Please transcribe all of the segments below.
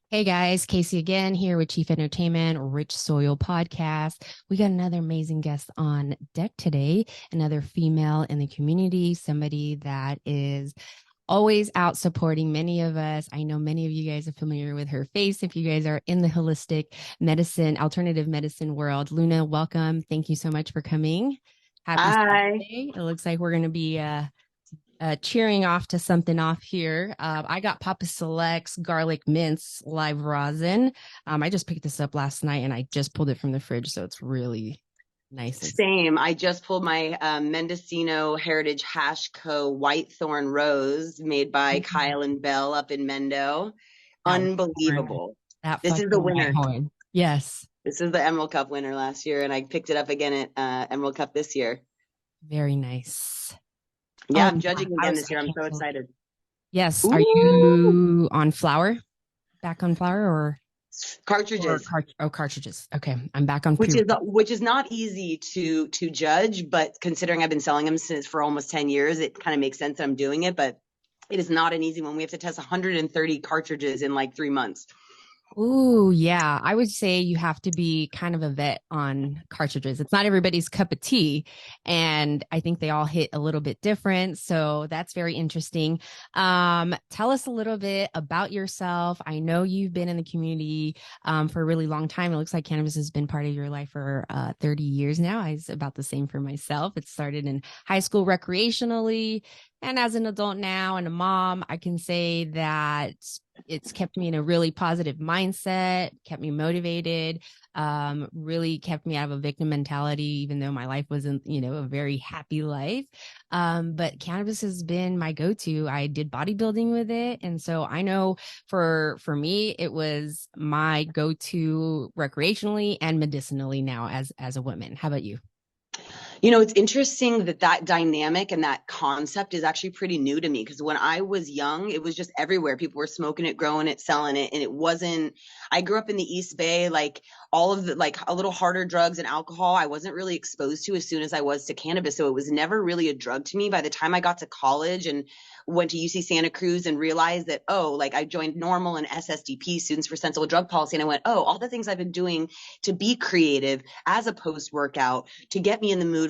Hey guys, Casey again here with Chief Entertainment, Rich Soil Podcast. We got another amazing guest on deck today, another female in the community, somebody that is always out supporting many of us. I know many of you guys are familiar with her face if you guys are in the holistic medicine, alternative medicine world. Luna, welcome. Thank you so much for coming. Happy Hi. Saturday. It looks like we're going to be cheering off to something off here. I got Papa Select's garlic mince live rosin. I just picked this up last night and I just pulled it from the fridge, so it's really nice. Same. I just pulled my Mendocino Heritage Hash Co. White Thorn Rose made by Kyle and Bell up in Mendo. That white horn, Unbelievable. that This is the fucking white winner. horn. Yes, This is the Emerald Cup winner last year, and I picked it up again at Emerald Cup this year. very nice. Yeah, Oh, I'm judging I again was this year. I'm so thinking, excited. yes. Are Ooh, you on flour? Back on flour or cartridges. cartridges? Okay, I'm back on Which pre. is which is not easy to judge, but considering I've been selling them since for almost 10 years, it kind of makes sense that I'm doing it. But it is not an easy one. We have to test 130 cartridges in like 3 months. Ooh, yeah. I would say you have to be kind of a vet on cartridges. It's not everybody's cup of tea, and I think they all hit a little bit different. So that's very interesting. Tell us a little bit about yourself. I know you've been in the community for a really long time. It looks like cannabis has been part of your life for 30 years now. It's about the same for myself. It started in high school recreationally, and as an adult now and a mom, I can say that it's kept me in a really positive mindset, kept me motivated, really kept me out of a victim mentality, even though my life wasn't, a very happy life. But cannabis has been my go-to. I did bodybuilding with it. And so I know for me, it was my go-to recreationally and medicinally now as a woman. How about you? It's interesting that dynamic and that concept is actually pretty new to me because when I was young, it was just everywhere. People were smoking it, growing it, selling it. And it wasn't, I grew up in the East Bay, like all of the, like a little harder drugs and alcohol, I wasn't really exposed to as soon as I was to cannabis. So it was never really a drug to me. By the time I got to college and went to UC Santa Cruz and realized that, oh, like I joined Normal and SSDP, Students for Sensible Drug Policy. And I went, oh, all the things I've been doing to be creative as a post workout, to get me in the mood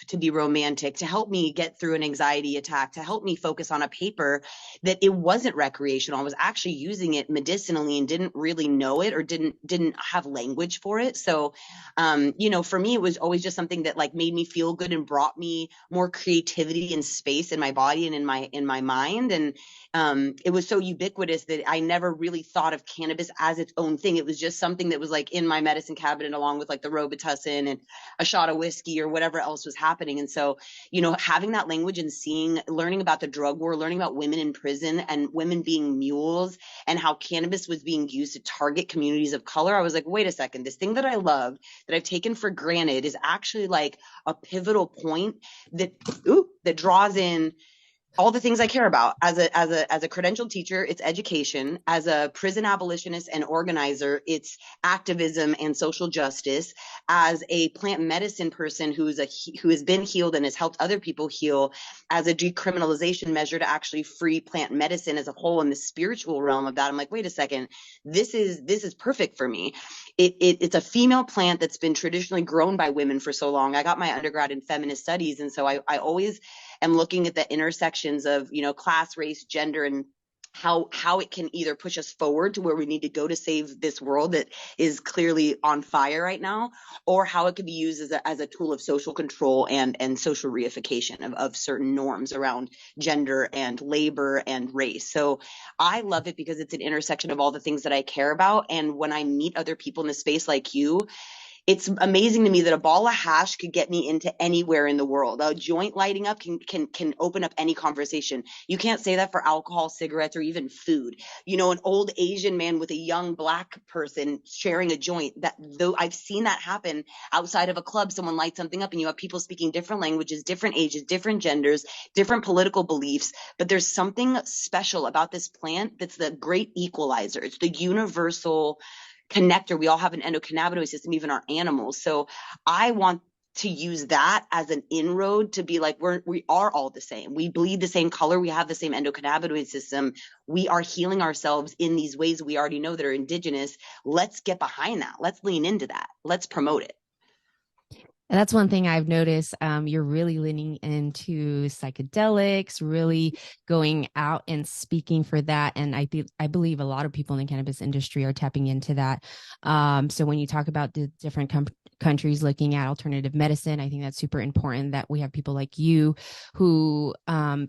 to be romantic, to help me get through an anxiety attack, to help me focus on a paper, that it wasn't recreational. I was actually using it medicinally and didn't really know it or didn't have language for it. So for me, it was always just something that like made me feel good and brought me more creativity and space in my body and in my mind. And it was so ubiquitous that I never really thought of cannabis as its own thing. It was just something that was like in my medicine cabinet along with like the Robitussin and a shot of whiskey or whatever else was happening. And so, having that language and learning about the drug war, learning about women in prison and women being mules and how cannabis was being used to target communities of color, I was like, wait a second, this thing that I love, that I've taken for granted, is actually like a pivotal point that draws in all the things I care about as a credentialed teacher. It's education. As a prison abolitionist and organizer, it's activism and social justice. As a plant medicine person who has been healed and has helped other people heal, as a decriminalization measure to actually free plant medicine as a whole in the spiritual realm of that, I'm like, wait a second, this is perfect for me. It's a female plant that's been traditionally grown by women for so long. I got my undergrad in feminist studies, and so I always am looking at the intersections of class, race, gender, and how it can either push us forward to where we need to go to save this world that is clearly on fire right now, or how it can be used as a tool of social control and social reification of certain norms around gender and labor and race. So I love it because it's an intersection of all the things that I care about. And when I meet other people in the space like you, it's amazing to me that a ball of hash could get me into anywhere in the world. A joint lighting up can open up any conversation. You can't say that for alcohol, cigarettes, or even food. An old Asian man with a young black person sharing a joint, that though I've seen that happen outside of a club, someone lights something up and you have people speaking different languages, different ages, different genders, different political beliefs. But there's something special about this plant that's the great equalizer. It's the universal connector. We all have an endocannabinoid system, even our animals. So I want to use that as an inroad to be like, we are all the same. We bleed the same color. We have the same endocannabinoid system. We are healing ourselves in these ways we already know that are indigenous. Let's get behind that. Let's lean into that. Let's promote it. And that's one thing I've noticed. You're really leaning into psychedelics, really going out and speaking for that. And I believe a lot of people in the cannabis industry are tapping into that. So when you talk about the different countries looking at alternative medicine, I think that's super important that we have people like you who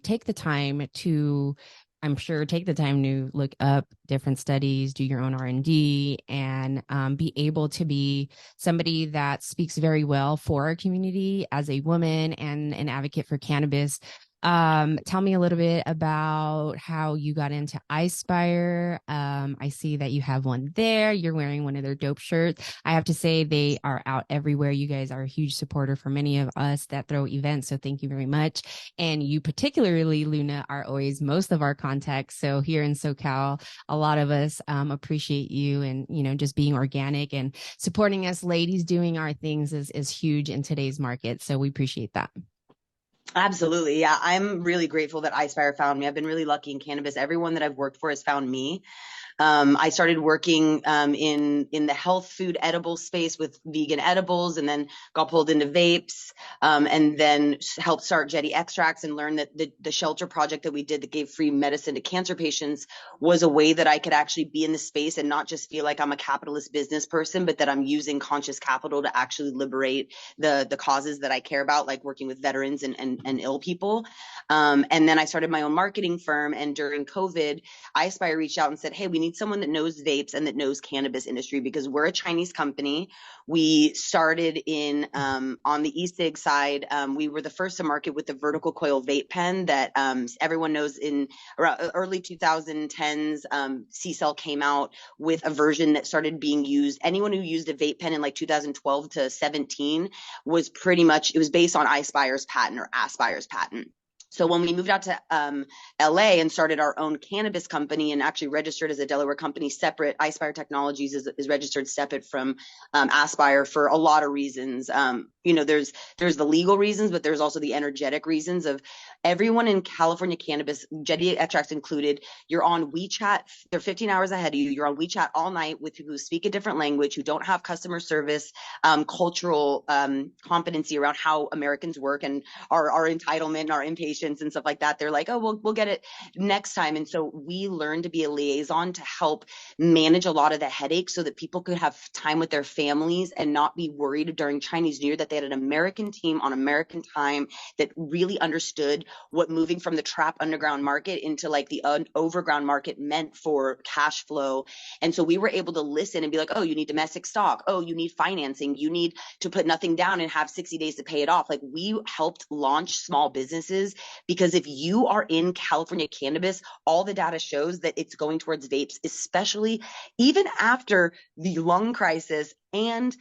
take the time to, I'm sure, take the time to look up different studies, do your own R&D, and be able to be somebody that speaks very well for our community as a woman and an advocate for cannabis. Tell me a little bit about how you got into Ispire. I see that you have one there. You're wearing one of their dope shirts. I have to say they are out everywhere. You guys are a huge supporter for many of us that throw events. So thank you very much. And you particularly, Luna, are always most of our contacts. So here in SoCal, a lot of us appreciate you and, you know, just being organic and supporting us ladies doing our things is huge in today's market. So we appreciate that. Absolutely. Yeah. I'm really grateful that Ispire found me. I've been really lucky in cannabis. Everyone that I've worked for has found me. I started working in the health food edible space with vegan edibles, and then got pulled into vapes, and then helped start Jetty Extracts and learned that the shelter project that we did that gave free medicine to cancer patients was a way that I could actually be in the space and not just feel like I'm a capitalist business person, but that I'm using conscious capital to actually liberate the causes that I care about, like working with veterans and ill people. And then I started my own marketing firm, and during COVID, Ispire reached out and said, hey, we need someone that knows vapes and that knows cannabis industry, because we're a Chinese company. We started in on the e-cig side. We were the first to market with the vertical coil vape pen that everyone knows. In around early 2010s, C-Cell came out with a version that started being used. Anyone who used a vape pen in like 2012 to 17 was pretty much, it was based on Ispire's patent or Aspire's patent. So when we moved out to LA and started our own cannabis company and actually registered as a Delaware company separate, Ispire Technologies is registered separate from Aspire for a lot of reasons. You know, there's the legal reasons, but there's also the energetic reasons of everyone in California cannabis, Jetty Extracts included. You're on WeChat. They're 15 hours ahead of you. You're on WeChat all night with people who speak a different language, who don't have customer service, cultural competency around how Americans work and our entitlement and our impatience and stuff like that. They're like, oh, we'll get it next time. And so we learned to be a liaison to help manage a lot of the headaches so that people could have time with their families and not be worried during Chinese New Year, that they had an American team on American time that really understood what moving from the trap underground market into like the overground market meant for cash flow. And so we were able to listen and be like, oh, you need domestic stock. Oh, you need financing. You need to put nothing down and have 60 days to pay it off. Like, we helped launch small businesses, because if you are in California cannabis, all the data shows that it's going towards vapes, especially even after the lung crisis and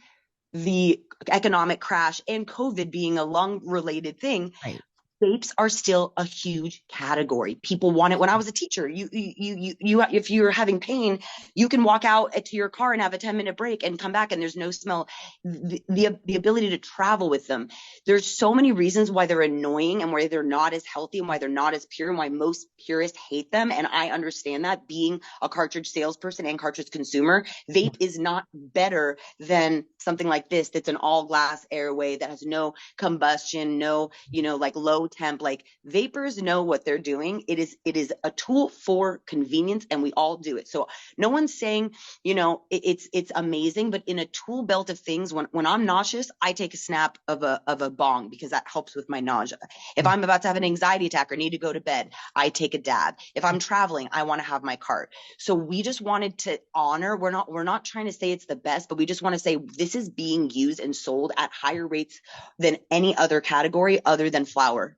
the economic crash and COVID being a lung related thing. Right. Vapes are still a huge category. People want it. When I was a teacher, you if you're having pain, you can walk out to your car and have a 10-minute break and come back and there's no smell. The ability to travel with them. There's so many reasons why they're annoying and why they're not as healthy and why they're not as pure and why most purists hate them. And I understand that, being a cartridge salesperson and cartridge consumer. Vape is not better than something like this that's an all glass airway that has no combustion, no, like low temp. Like, vapors know what they're doing. It is a tool for convenience, and we all do it. So no one's saying, it's amazing, but in a tool belt of things, when I'm nauseous, I take a snap of a bong because that helps with my nausea. If I'm about to have an anxiety attack or need to go to bed, I take a dab. If I'm traveling, I want to have my cart. So we just wanted to honor, we're not trying to say it's the best, but we just want to say this is being used and sold at higher rates than any other category other than flower.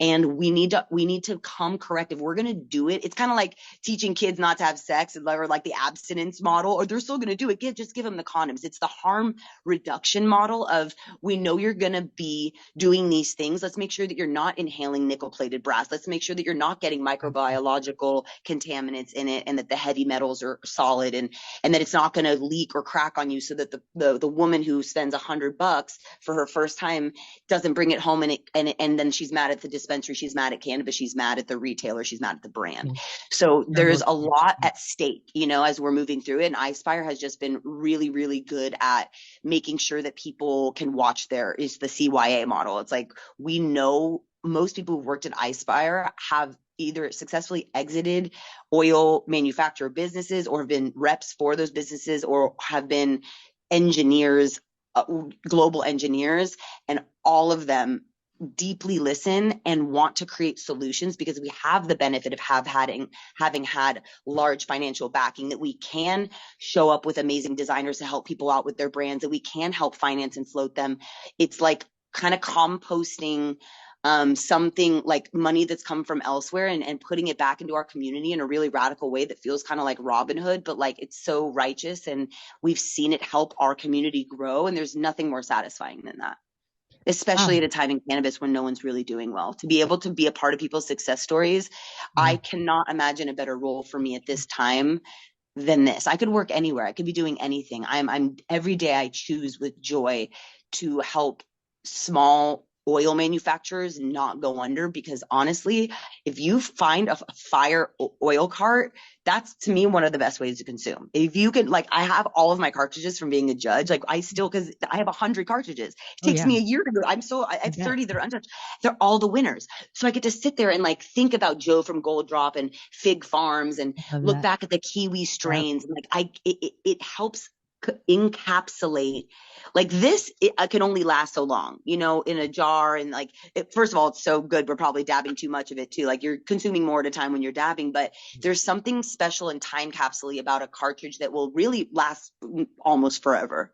And we need to come correct. If we're going to do it, it's kind of like teaching kids not to have sex, or like the abstinence model, or they're still going to do it. Just give them the condoms. It's the harm reduction model of, we know you're going to be doing these things. Let's make sure that you're not inhaling nickel plated brass. Let's make sure that you're not getting microbiological contaminants in it, and that the heavy metals are solid, and that it's not going to leak or crack on you, so that the woman who spends $100 for her first time doesn't bring it home, and then she's mad at the dispensary, she's mad at cannabis, she's mad at the retailer, she's mad at the brand. Yeah. So there's a lot at stake, as we're moving through it. And Ispire has just been really, really good at making sure that people can watch is the CYA model. It's like, we know most people who've worked at Ispire have either successfully exited oil manufacturer businesses, or have been reps for those businesses, or have been engineers, global engineers, and all of them deeply listen and want to create solutions, because we have the benefit of having had large financial backing, that we can show up with amazing designers to help people out with their brands, that we can help finance and float them. It's like kind of composting something like money that's come from elsewhere, and putting it back into our community in a really radical way that feels kind of like Robin Hood, but like it's so righteous, and we've seen it help our community grow. And there's nothing more satisfying than that, especially at a time in cannabis when no one's really doing well. To be able to be a part of people's success stories, I cannot imagine a better role for me at this time than this. I could work anywhere. I could be doing anything. I'm every day I choose with joy to help small oil manufacturers not go under, because honestly, if you find a fire oil cart, that's to me one of the best ways to consume. If you can, like, I have all of my cartridges from being a judge. Like, because I have 100 cartridges. It takes me a year to go. I have 30 that are untouched. They're all the winners. So I get to sit there and like think about Joe from Gold Drop and Fig Farms, and look back at the Kiwi strains. And like it helps encapsulate, like, this can only last so long, in a jar. And like, first of all, it's so good, we're probably dabbing too much of it too. Like, you're consuming more at a time when you're dabbing, but there's something special and time capsule about a cartridge that will really last almost forever,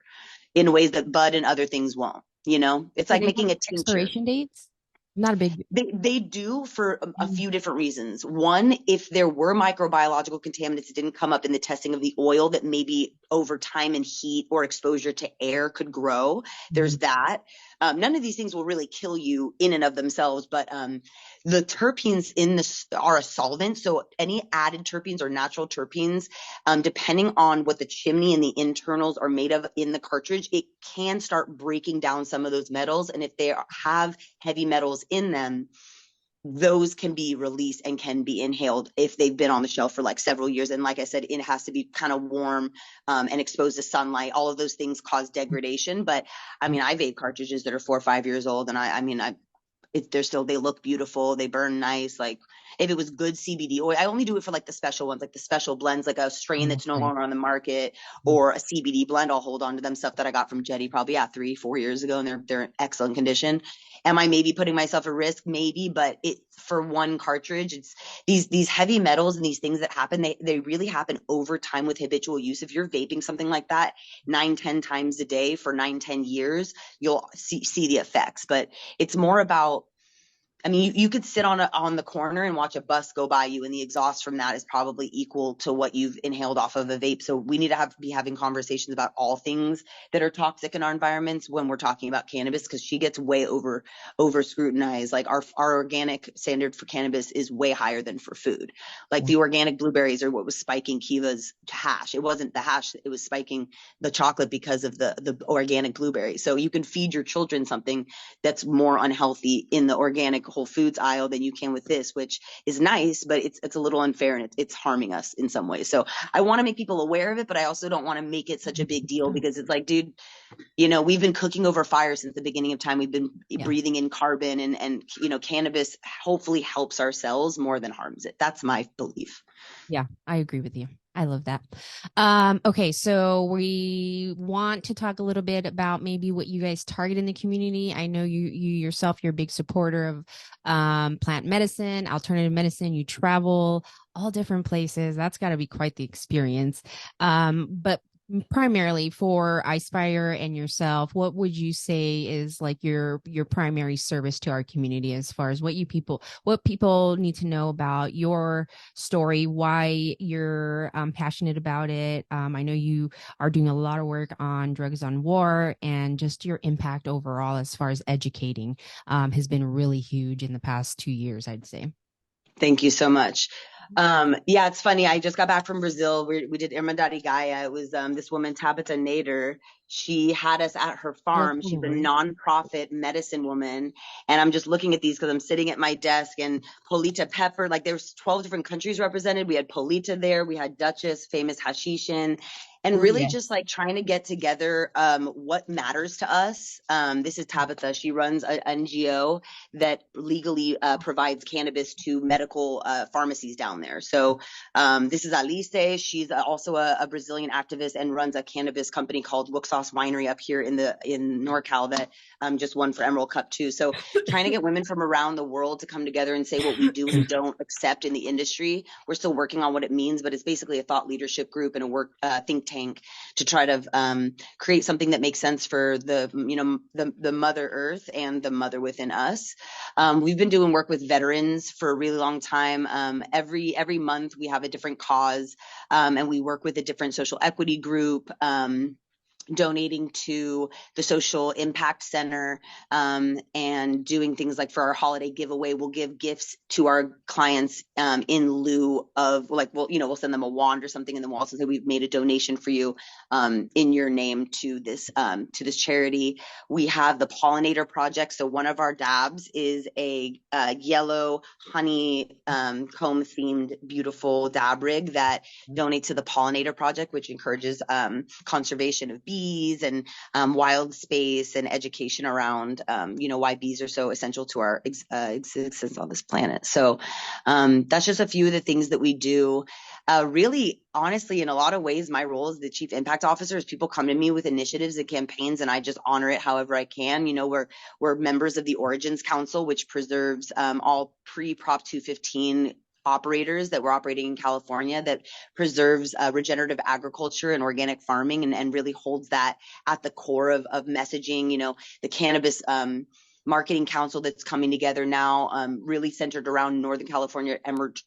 in ways that bud and other things won't. It's like making a tincture. Expiration dates? Not a big. They do, for a few different reasons. One, if there were microbiological contaminants that didn't come up in the testing of the oil, that maybe over time and heat or exposure to air could grow. There's that. None of these things will really kill you in and of themselves, but the terpenes in this are a solvent. So any added terpenes or natural terpenes, depending on what the chimney and the internals are made of in the cartridge, it can start breaking down some of those metals. And if they have heavy metals in them, those can be released and can be inhaled if they've been on the shelf for like several years. And like I said, it has to be kind of warm and exposed to sunlight. All of those things cause degradation. But I mean, I vape cartridges that are 4 or 5 years old, and they look beautiful. They burn nice. Like, if it was good CBD oil, I only do it for like the special ones, like the special blends, like a strain that's no longer on the market, or a CBD blend. I'll hold on to them, stuff that I got from Jetty probably 3-4 years ago, and they're in excellent condition. Am I maybe putting myself at risk? Maybe, but for one cartridge, it's these heavy metals and these things that happen. They really happen over time with habitual use. If you're vaping something like that 9-10 times a day for 9-10 years, you'll see the effects. But it's more about, I mean, you could sit on the corner and watch a bus go by you, and the exhaust from that is probably equal to what you've inhaled off of a vape. So we need to be having conversations about all things that are toxic in our environments when we're talking about cannabis, because she gets way over scrutinized. Like, our organic standard for cannabis is way higher than for food. Like, the organic blueberries are what was spiking Kiva's hash. It wasn't the hash, it was spiking the chocolate because of the organic blueberry. So you can feed your children something that's more unhealthy in the organic Whole Foods aisle than you can with this, which is nice, but it's a little unfair, and it's harming us in some ways. So I want to make people aware of it, but I also don't want to make it such a big deal, because it's like, dude, we've been cooking over fire since the beginning of time. We've been breathing in carbon, and cannabis hopefully helps our cells more than harms it. That's my belief. Yeah, I agree with you. I love that. Okay, so we want to talk a little bit about maybe what you guys target in the community. I know you yourself, you're a big supporter of plant medicine, alternative medicine. You travel all different places. That's got to be quite the experience. But Primarily for Ispire and yourself, what would you say is like your primary service to our community as far as what people need to know about your story, why you're passionate about it? I know you are doing a lot of work on drugs on war, and just your impact overall as far as educating has been really huge in the past 2 years, I'd say. Thank you so much. Yeah, it's funny. I just got back from Brazil. We did Irmandade Gaia. It was this woman, Tabitha Nader. She had us at her Oh, farm. She's a cool. nonprofit medicine woman. And I'm just looking at these because I'm sitting at my desk, and Polita Pepper, like there's 12 different countries represented. We had Polita there. We had Duchess, famous Hashishin, and Oh, really just yes. like trying to get together what matters to us. This is Tabitha. She runs an NGO that legally provides cannabis to medical pharmacies down there. So this is Alice. She's also a Brazilian activist and runs a cannabis company called Wuxos Winery up here in NorCal that just won for Emerald Cup too. So trying to get women from around the world to come together and say what we do and don't accept in the industry. We're still working on what it means, but it's basically a thought leadership group and a work think tank to try to create something that makes sense for the Mother Earth and the mother within us. We've been doing work with veterans for a really long time. Every month we have a different cause, and we work with a different social equity group. Donating to the Social Impact Center, and doing things like for our holiday giveaway, we'll give gifts to our clients in lieu of like, we'll send them a wand or something, and then we'll also say we've made a donation for you in your name to this charity. We have the Pollinator Project. So one of our dabs is a yellow honey comb themed beautiful dab rig that donates to the Pollinator Project, which encourages conservation of bees and wild space and education around why bees are so essential to our existence on this planet. So that's just a few of the things that we do. Really, honestly, in a lot of ways, my role as the chief impact officer is people come to me with initiatives and campaigns, and I just honor it however I can. We're members of the Origins Council, which preserves all pre-Prop 215 operators that were operating in California, that preserves regenerative agriculture and organic farming, and really holds that at the core of messaging. The Cannabis Marketing Council that's coming together now, really centered around Northern California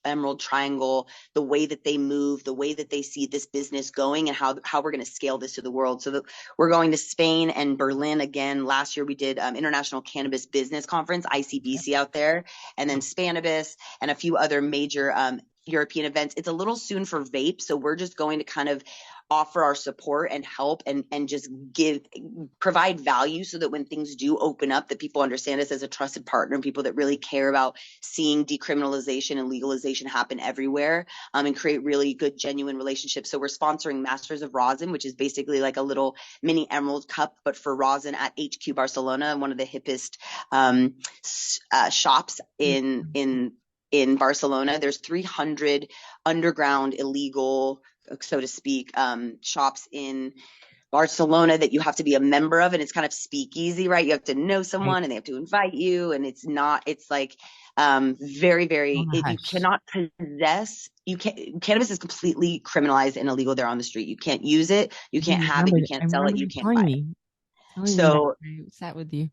Emerald Triangle, the way that they move, the way that they see this business going, and how we're going to scale this to the world. So we're going to Spain and Berlin again. Last year we did International Cannabis Business Conference, ICBC, out there, and then Spannabis and a few other major European events. It's a little soon for vape, so we're just going to kind of offer our support and help and just provide value so that when things do open up, that people understand us as a trusted partner, and people that really care about seeing decriminalization and legalization happen everywhere, and create really good, genuine relationships. So we're sponsoring Masters of Rosin, which is basically like a little mini Emerald Cup, but for rosin, at HQ Barcelona, one of the hippest shops in Barcelona. There's 300 underground illegal, so to speak, shops in Barcelona that you have to be a member of, and it's kind of speakeasy, right? You have to know Right. someone and they have to invite you, and it's like very, Oh very, my you gosh. cannot possess, cannabis is completely criminalized and illegal there on the street. You can't use it, you can't have it, you I can't sell it, remember you you can't telling buy it. me that So I sat with you.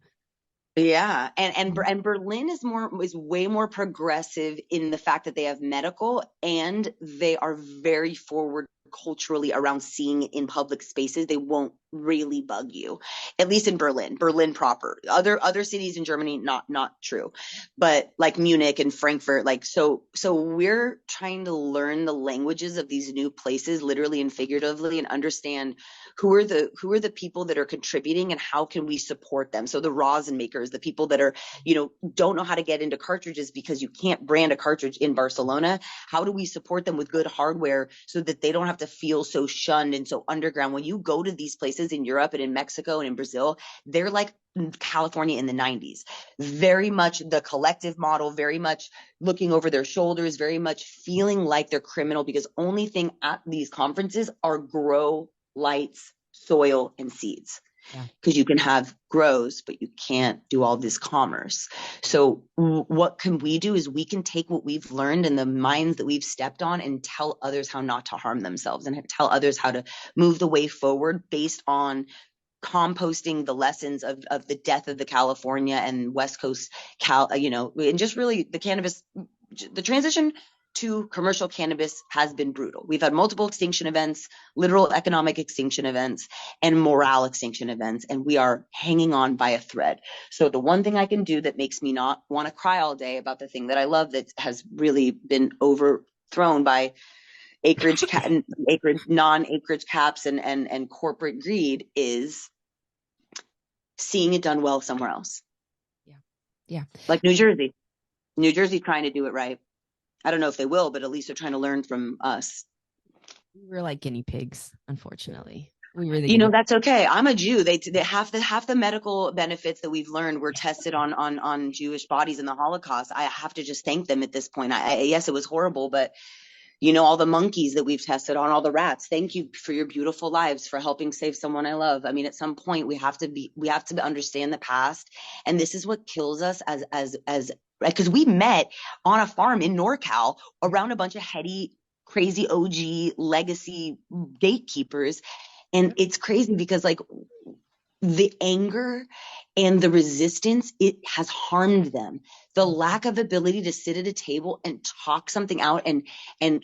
yeah, and Mhm. and Berlin is way more progressive in the fact that they have medical, and they are very forward culturally around seeing in public spaces. They won't really bug you, at least in Berlin proper. Other cities in Germany, not true, but like Munich and Frankfurt, like so we're trying to learn the languages of these new places, literally and figuratively, and understand who are the people that are contributing and how can we support them. So the rosin makers, the people that are don't know how to get into cartridges because you can't brand a cartridge in Barcelona, how do we support them with good hardware so that they don't have to feel so shunned and so underground? When you go to these places in Europe and in Mexico and in Brazil, they're like California in the 90s, very much the collective model, very much looking over their shoulders, very much feeling like they're criminal, because only thing at these conferences are grow lights, soil, and seeds. Yeah. because you can have grows, but you can't do all this commerce. So what can we do is we can take what we've learned and the mines that we've stepped on and tell others how not to harm themselves and tell others how to move the way forward based on composting the lessons of the death of the California and West Coast and just really the cannabis, the transition to commercial cannabis has been brutal. We've had multiple extinction events, literal economic extinction events, and morale extinction events, and we are hanging on by a thread. So the one thing I can do that makes me not want to cry all day about the thing that I love that has really been overthrown by non-acreage caps and corporate greed is seeing it done well somewhere else. Yeah. Yeah. Like New Jersey. New Jersey trying to do it right. I don't know if they will, but at least they're trying to learn from us. We were like guinea pigs, unfortunately. We were the guinea That's okay. I'm a Jew. They half the medical benefits that we've learned were tested on Jewish bodies in the Holocaust. I have to just thank them at this point. Yes, it was horrible, but all the monkeys that we've tested on, all the rats. Thank you for your beautiful lives, for helping save someone I love. I mean, at some point we have to understand the past. And this is what kills us as because we met on a farm in NorCal around a bunch of heady, crazy OG legacy gatekeepers. And it's crazy because like the anger and the resistance, it has harmed them. The lack of ability to sit at a table and talk something out and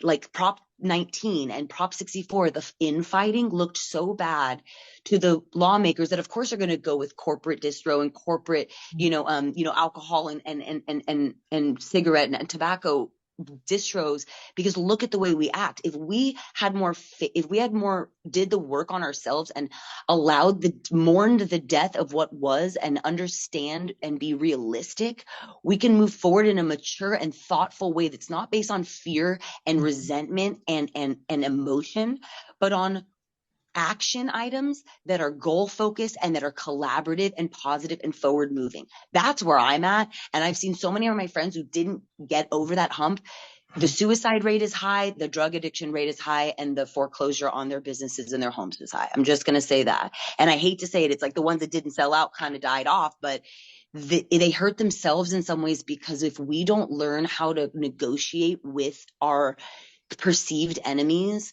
like Prop 19 and Prop 64, the infighting looked so bad to the lawmakers that of course are going to go with corporate distro and corporate, alcohol and cigarette and tobacco distros, because look at the way we act. If we had more did the work on ourselves and mourned the death of what was and understand and be realistic, we can move forward in a mature and thoughtful way that's not based on fear and resentment and emotion, but on action items that are goal focused and that are collaborative and positive and forward moving. That's where I'm at. And I've seen so many of my friends who didn't get over that hump. The suicide rate is high, the drug addiction rate is high, and the foreclosure on their businesses and their homes is high. I'm just going to say that. And I hate to say it, it's like the ones that didn't sell out kind of died off, but they hurt themselves in some ways, because if we don't learn how to negotiate with our perceived enemies,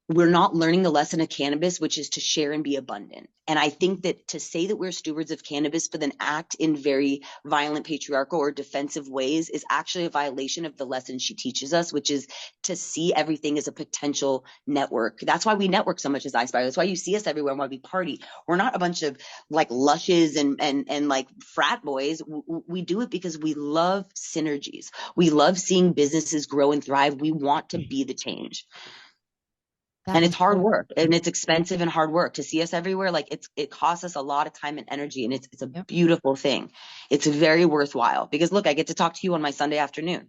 we're not learning the lesson of cannabis, which is to share and be abundant. And I think that to say that we're stewards of cannabis, but then act in very violent, patriarchal, or defensive ways is actually a violation of the lesson she teaches us, which is to see everything as a potential network. That's why we network so much as Ispire. That's why you see us everywhere and why we party. We're not a bunch of like lushes and like frat boys. We do it because we love synergies. We love seeing businesses grow and thrive. We want to be the change. And it's hard work, and it's expensive and hard work to see us everywhere. Like it costs us a lot of time and energy, and it's a beautiful thing. It's very worthwhile, because look, I get to talk to you on my Sunday afternoon.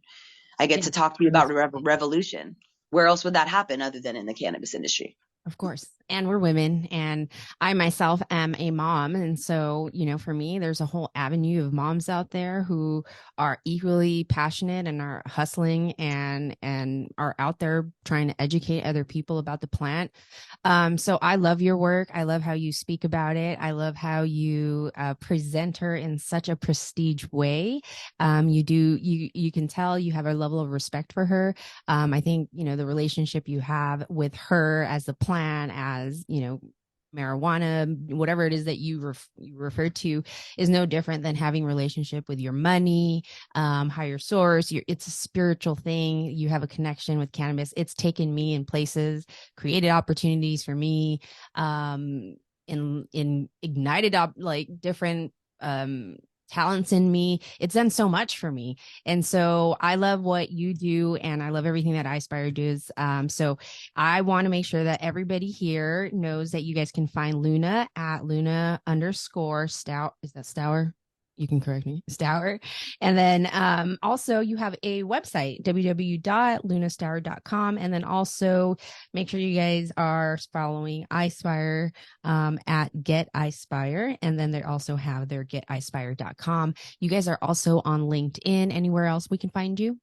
I get to talk to you about revolution. Where else would that happen other than in the cannabis industry? Of course. And we're women. And I myself am a mom. And so, for me, there's a whole avenue of moms out there who are equally passionate and are hustling and are out there trying to educate other people about the plant. So I love your work. I love how you speak about it. I love how you present her in such a prestige way. You can tell you have a level of respect for her. I think, the relationship you have with her as the plant, as, marijuana, whatever it is that you refer to, is no different than having a relationship with your money, higher source. It's a spiritual thing. You have a connection with cannabis. It's taken me in places, created opportunities for me, in ignited up like different talents in me. It's done so much for me. And so I love what you do, and I love everything that Ispire does. So I want to make sure that everybody here knows that you guys can find Luna at Luna_Stower. Is that Stower? You can correct me, Stower. And then also you have a website, www.lunastower.com. And then also make sure you guys are following Ispire at Get Ispire. And then they also have their getispire.com. You guys are also on LinkedIn. Anywhere else we can find you?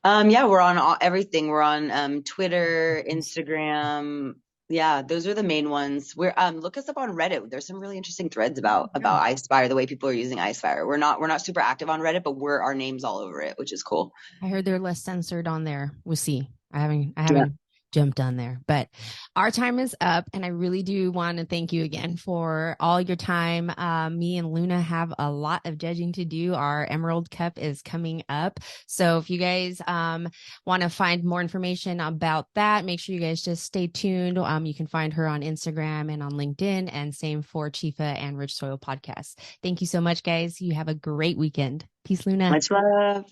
Yeah, we're on everything. We're on Twitter, Instagram, Yeah, those are the main ones. We're look us up on Reddit. There's some really interesting threads Yeah. about Ispire, the way people are using Ispire. We're not super active on Reddit, but our name's all over it, which is cool. I heard they're less censored on there. We'll see. I Yeah. haven't jumped on there, but our time is up, and I really do want to thank you again for all your time. Me and Luna have a lot of judging to do. Our Emerald Cup is coming up, so if you guys want to find more information about that, make sure you guys just stay tuned. You can find her on Instagram and on LinkedIn, and same for Chifa and Rich Soil Podcast. Thank you so much, guys. You have a great weekend. Peace, Luna. Much love.